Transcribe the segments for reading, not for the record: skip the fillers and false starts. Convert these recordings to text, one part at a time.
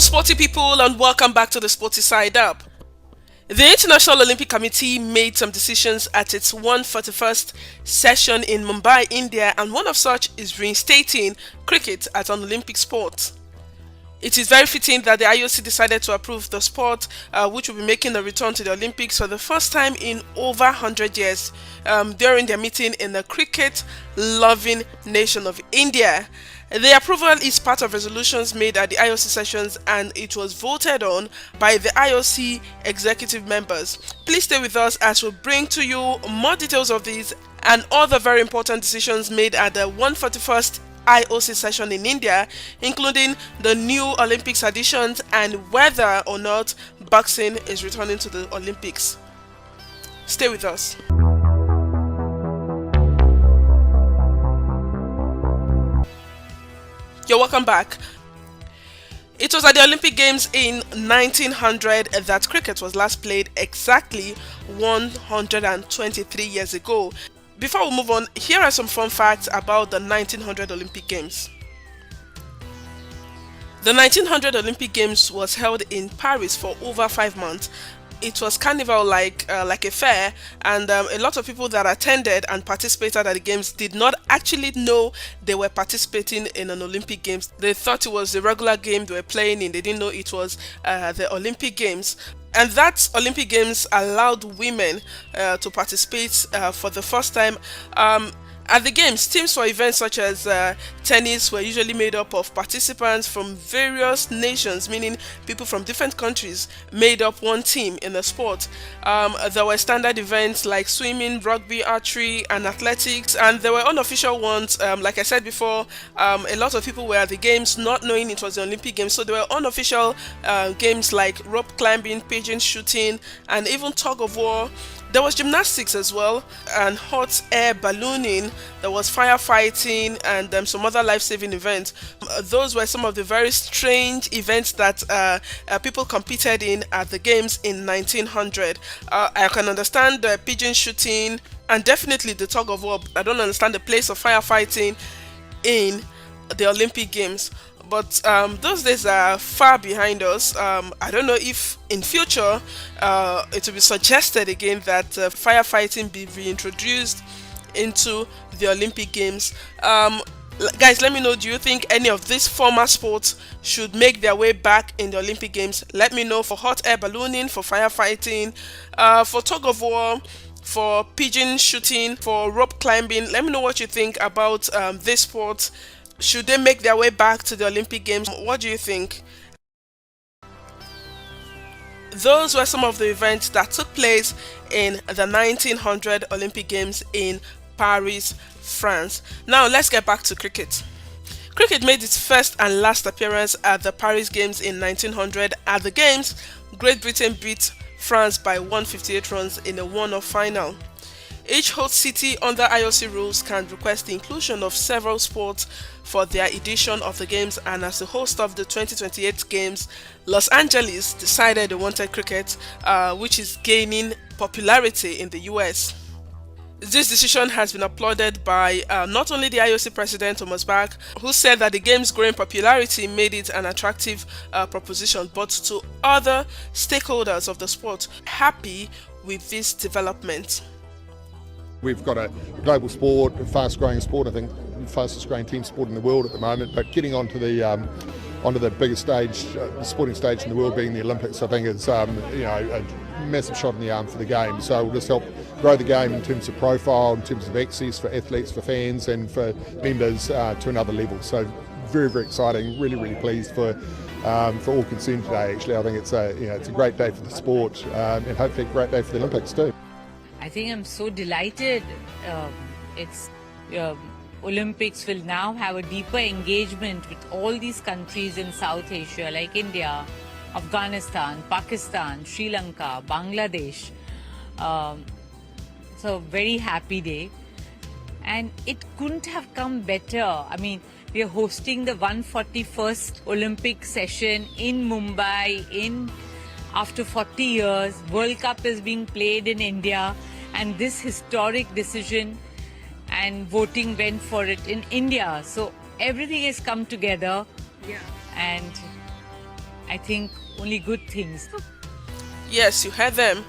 sporty people, and welcome back to the Sporty Side Up. The International Olympic Committee made some decisions at its 141st session in Mumbai, India, and one of such is reinstating cricket as an Olympic sport. It is very fitting that the IOC decided to approve the sport, which will be making a return to the Olympics for the first time in over 100 years during their meeting in the cricket loving nation of India. The approval is part of resolutions made at the IOC sessions and it was voted on by the IOC executive members. Please stay with us as we bring to you more details of these and other very important decisions made at the 141st IOC session in India, including the new Olympics additions and whether or not boxing is returning to the Olympics. Stay with us. You're welcome back. It was at the Olympic Games in 1900 that cricket was last played exactly 123 years ago. Before we move on, here are some fun facts about the 1900 Olympic Games. The 1900 Olympic Games was held in Paris for over 5 months. It was carnival like a fair, and a lot of people that attended and participated at the games did not actually know they were participating in an Olympic Games. They thought it was a regular game they were playing in. They didn't know it was the Olympic Games. And that Olympic Games allowed women to participate for the first time. At the games, teams for events such as tennis were usually made up of participants from various nations, meaning people from different countries made up one team in the sport. There were standard events like swimming, rugby, archery, and athletics, and there were unofficial ones. Like I said before, a lot of people were at the games not knowing it was the Olympic Games, so there were unofficial games like rope climbing, pigeon shooting, and even tug of war. There was gymnastics as well, and hot air ballooning. There was firefighting and some other life-saving events. Those were some of the very strange events that people competed in at the games in 1900. I can understand the pigeon shooting and definitely the tug of war. I don't understand the place of firefighting in the Olympic Games. But those days are far behind us. I don't know if in future it will be suggested again that firefighting be reintroduced into the Olympic Games. Guys, let me know, do you think any of these former sports should make their way back in the Olympic Games? Let me know for hot air ballooning, for firefighting, for tug of war, for pigeon shooting, for rope climbing. Let me know what you think about this sport. Should they make their way back to the Olympic Games? What do you think? Those were some of the events that took place in the 1900 Olympic Games in Paris, France. Now let's get back to cricket. Cricket made its first and last appearance at the Paris Games in 1900. At the Games, Great Britain beat France by 158 runs in a one-off final. Each host city under IOC rules can request the inclusion of several sports for their edition of the games, and as the host of the 2028 games, Los Angeles decided they wanted cricket, which is gaining popularity in the US. This decision has been applauded by not only the IOC president Thomas Bach, who said that the game's growing popularity made it an attractive proposition, but to other stakeholders of the sport happy with this development. We've got a global sport, a fast-growing sport. I think the fastest-growing team sport in the world at the moment. But getting onto the biggest stage, the sporting stage in the world, being the Olympics, I think is a massive shot in the arm for the game. So it will just help grow the game in terms of profile, in terms of access for athletes, for fans, and for members to another level. So very, very exciting. Really, really pleased for all concerned today. Actually, I think it's a great day for the sport and hopefully a great day for the Olympics too. I think I'm so delighted. Olympics will now have a deeper engagement with all these countries in South Asia like India, Afghanistan, Pakistan, Sri Lanka, Bangladesh. So very happy day. And it couldn't have come better. I mean, we are hosting the 141st Olympic session in Mumbai after 40 years. World Cup is being played in India. And this historic decision and voting went for it in India. So everything has come together. Yeah. I think only good things. Yes, you heard them.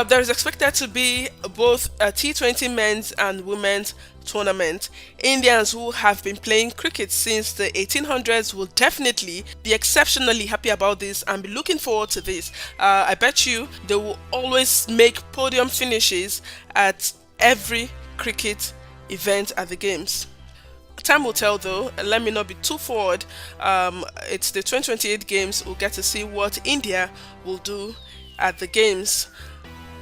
There is expected to be both a T20 men's and women's tournament. Indians who have been playing cricket since the 1800s will definitely be exceptionally happy about this and be looking forward to this. I bet you they will always make podium finishes at every cricket event at the games. Time will tell though. Let me not be too forward. It's the 2028 games. We'll get to see what India will do at the games.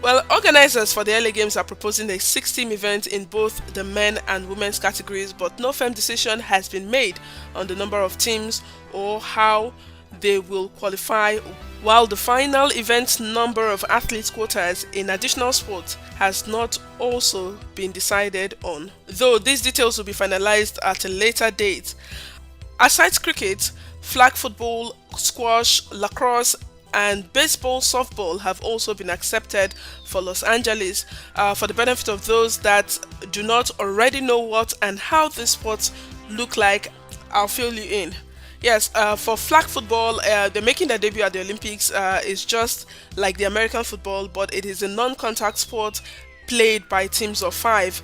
Well, organizers for the LA Games are proposing a 6-team event in both the men and women's categories, but no firm decision has been made on the number of teams or how they will qualify, while the final event number of athletes quotas in additional sports has not also been decided on, though these details will be finalized at a later date. Aside cricket, flag football, squash, lacrosse, and baseball softball have also been accepted for Los Angeles. For the benefit of those that do not already know what and how these sports look like, I'll fill you in. Yes, for flag football, they're making their debut at the Olympics. It's just like the American football, but it is a non-contact sport played by teams of 5.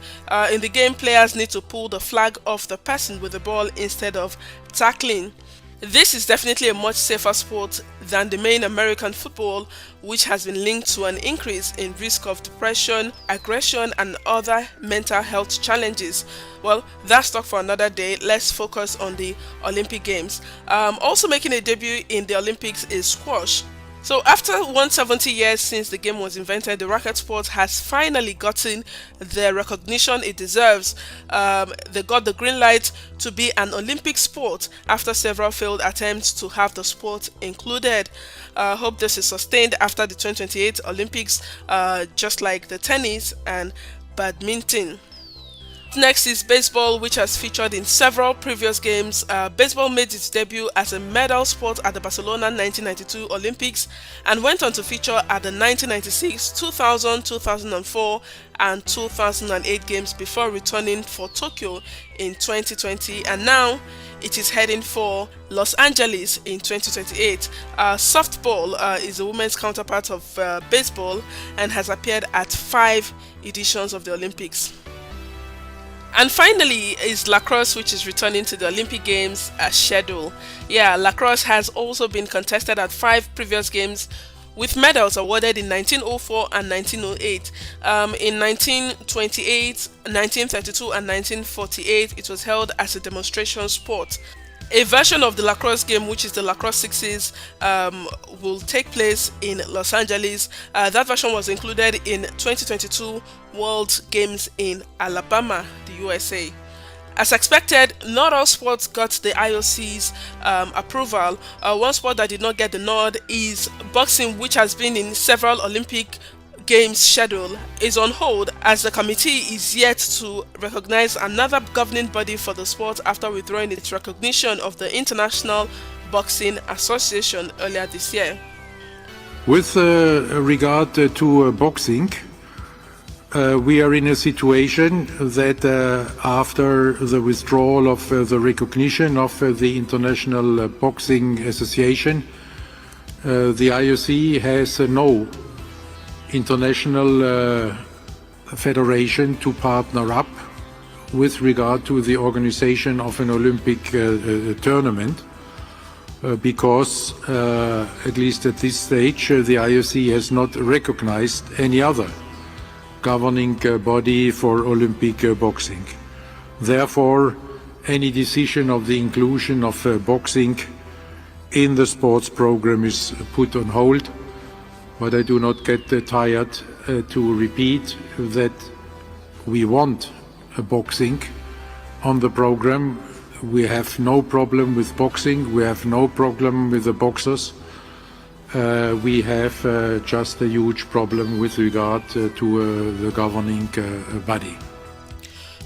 In the game, players need to pull the flag off the person with the ball instead of tackling. This is definitely a much safer sport than the main American football, which has been linked to an increase in risk of depression, aggression, and other mental health challenges. Well, that's talk for another day. Let's focus on the Olympic Games. Also making a debut in the Olympics is squash. So after 170 years since the game was invented, the racket sport has finally gotten the recognition it deserves. They got the green light to be an Olympic sport after several failed attempts to have the sport included. Hope this is sustained after the 2028 Olympics, just like the tennis and badminton. Next is baseball, which has featured in several previous games. Baseball made its debut as a medal sport at the Barcelona 1992 Olympics and went on to feature at the 1996, 2000, 2004 and 2008 games before returning for Tokyo in 2020, and now it is heading for Los Angeles in 2028. Softball is the women's counterpart of baseball and has appeared at 5 editions of the Olympics. And finally is lacrosse, which is returning to the Olympic Games schedule. Yeah, lacrosse has also been contested at 5 previous games, with medals awarded in 1904 and 1908. In 1928, 1932 and 1948, it was held as a demonstration sport. A version of the lacrosse game, which is the Lacrosse Sixes, will take place in Los Angeles. That version was included in 2022 World Games in Alabama, the USA. As expected, not all sports got the IOC's approval. One sport that did not get the nod is boxing, which has been in several Olympic Games schedule, is on hold as the committee is yet to recognize another governing body for the sport after withdrawing its recognition of the International Boxing Association earlier this year. With regard to boxing, we are in a situation that after the withdrawal of the recognition of the International Boxing Association, the IOC has no international federation to partner up with regard to the organization of an Olympic tournament, because at least at this stage the IOC has not recognized any other governing body for Olympic boxing. Therefore, any decision of the inclusion of boxing in the sports program is put on hold. But I do not get tired to repeat that we want boxing on the program. We have no problem with boxing. We have no problem with the boxers. We have just a huge problem with regard to the governing body.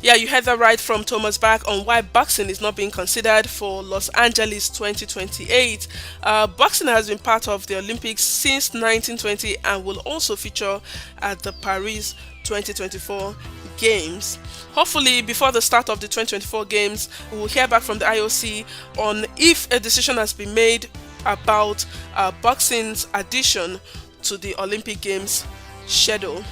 Yeah, you heard that right from Thomas Bach on why boxing is not being considered for Los Angeles 2028. Boxing has been part of the Olympics since 1920 and will also feature at the Paris 2024 Games. Hopefully, before the start of the 2024 Games, we will hear back from the IOC on if a decision has been made about boxing's addition to the Olympic Games schedule.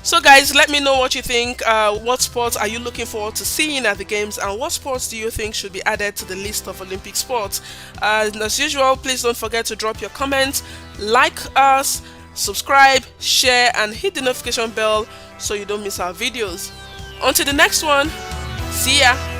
So guys, let me know what you think. What sports are you looking forward to seeing at the games, and what sports do you think should be added to the list of Olympic sports? And as usual, please don't forget to drop your comments, like us, subscribe, share, and hit the notification bell so you don't miss our videos. Until the next one, see ya!